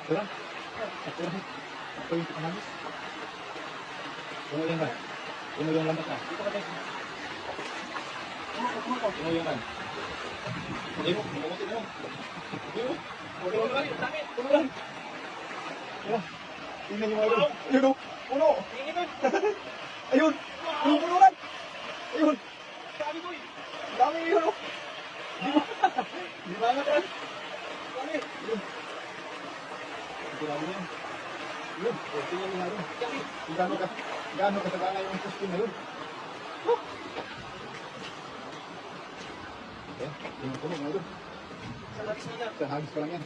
Kurang. Kurang. Ako yung panagis. Puno yan ba? Puno yung lambat na. Puno yung kan. Hindi mo. Bumuti mo. Hindi mo. Puno lang. Puno lang. Tingnan nyo mga idol. Ayun o. Puno. Ayun. Puno lang. Ayun. Dami yun o. Di ba nga yan? Dami. Ayun. Ito lang yan. Yun, tingnan nyo nga rin. Gaano kasagana yung costume na yun. Ayan, yung puno nga yun. Sa hagis pa lang yan.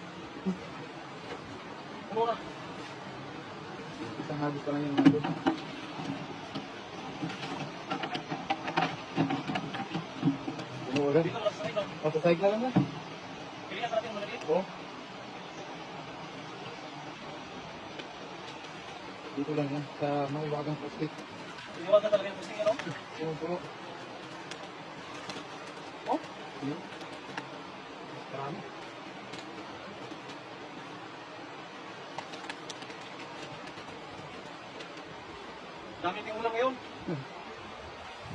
Isang hagis pa lang yan mga yun. Puno agad. O, sa sahig na lang na. Oo. Dito lang yan, sa mahiwagang plastic. Mahiwagan talaga yung posting, ano? Puno. Oh? Yun. Marami. Dami yung ulam ngayon.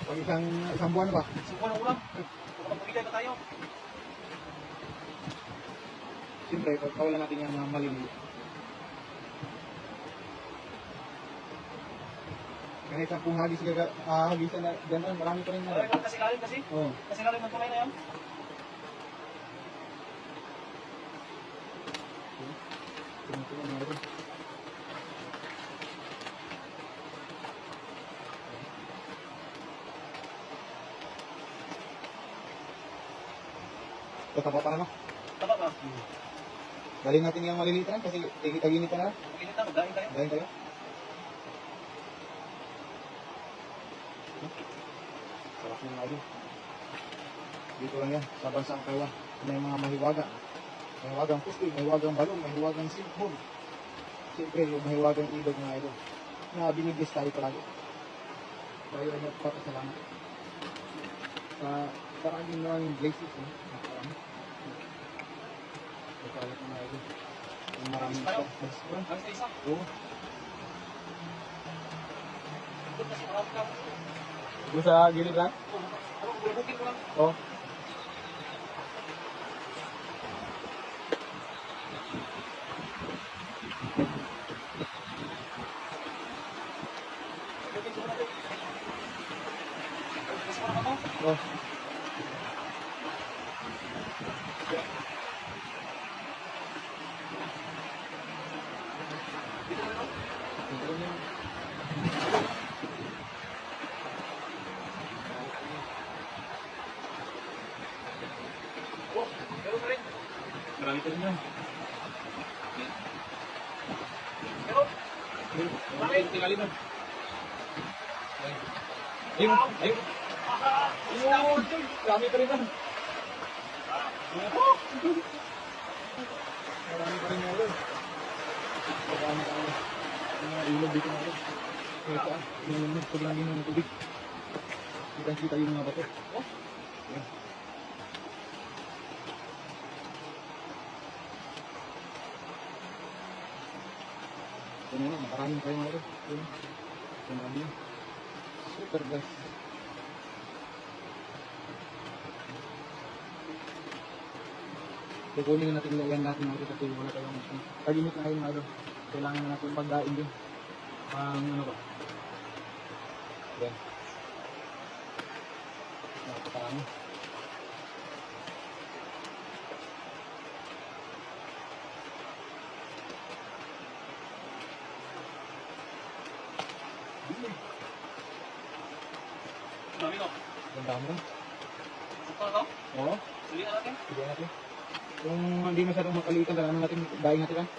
Pag isang buwan pa. Subukan ng ulam. Makapagpagigay na tayo. Siyempre, pagkawalan natin yung mga maliliit. Kahit 10 hagis hagisan na dyan, marami pa rin na. Kasi lalim kasi. Oo. Kasi lalim ng tulay na yan. Tingnan nga rin. Tatapa pa na, no? Tama ba? Dalhin natin yung maliliit na kasi taginitan na. Pag-init na, magdaing tayo. Dalhin tayo. Sarap ng mga dito lang yan, sa bansang Taiwan. May mga mahiwaga. Mahiwagang pusti, mahiwagang balon, mahiwagang silbon. Siyempre, yung mahiwagang ibig mga ito. Na binibis tayo palagi. Tayo ay nagpapasalamat. Parang yung mga yung blazes, eh. Nakarami. Nagkalat mga ito. Yung maraming ito. Nagsipuran. Ayos na isa. Oo. Doon kasi marami ka. Doon sa gilid lang? Ano, bulubukin ko lang. Oo. Bulubukin ko lang. Kasi parang ako. Oo. Dito lang ako. Dito lang yan. Oh, meron pa rin. Marami pa rin yan. Meron. Marami tingali nun. Ayun, ayun. Ayun, marami pa rin yan. Marami pa rin yan. Marami pa rin. Mga ilog dito na rin. Kaya saan? Yung pag lagi ng tubig. Kita-kita yung mga bato. Oh? Yan. Ito na yun, maraming kayo mga rin. Yun. Yung marami yun. Super guys. Kukunin na natin yan natin mga rin kasi wala tayong pag-init na kayo mga rin. Kailangan na natin pagdain din. Ano ba? Yan. Nakaparami. Dami no. Ganda mo rin. Sakto na to. Oo. Suli na natin. Sige natin. Kung hindi masyadong makalitan, ano natin, daing natin lang.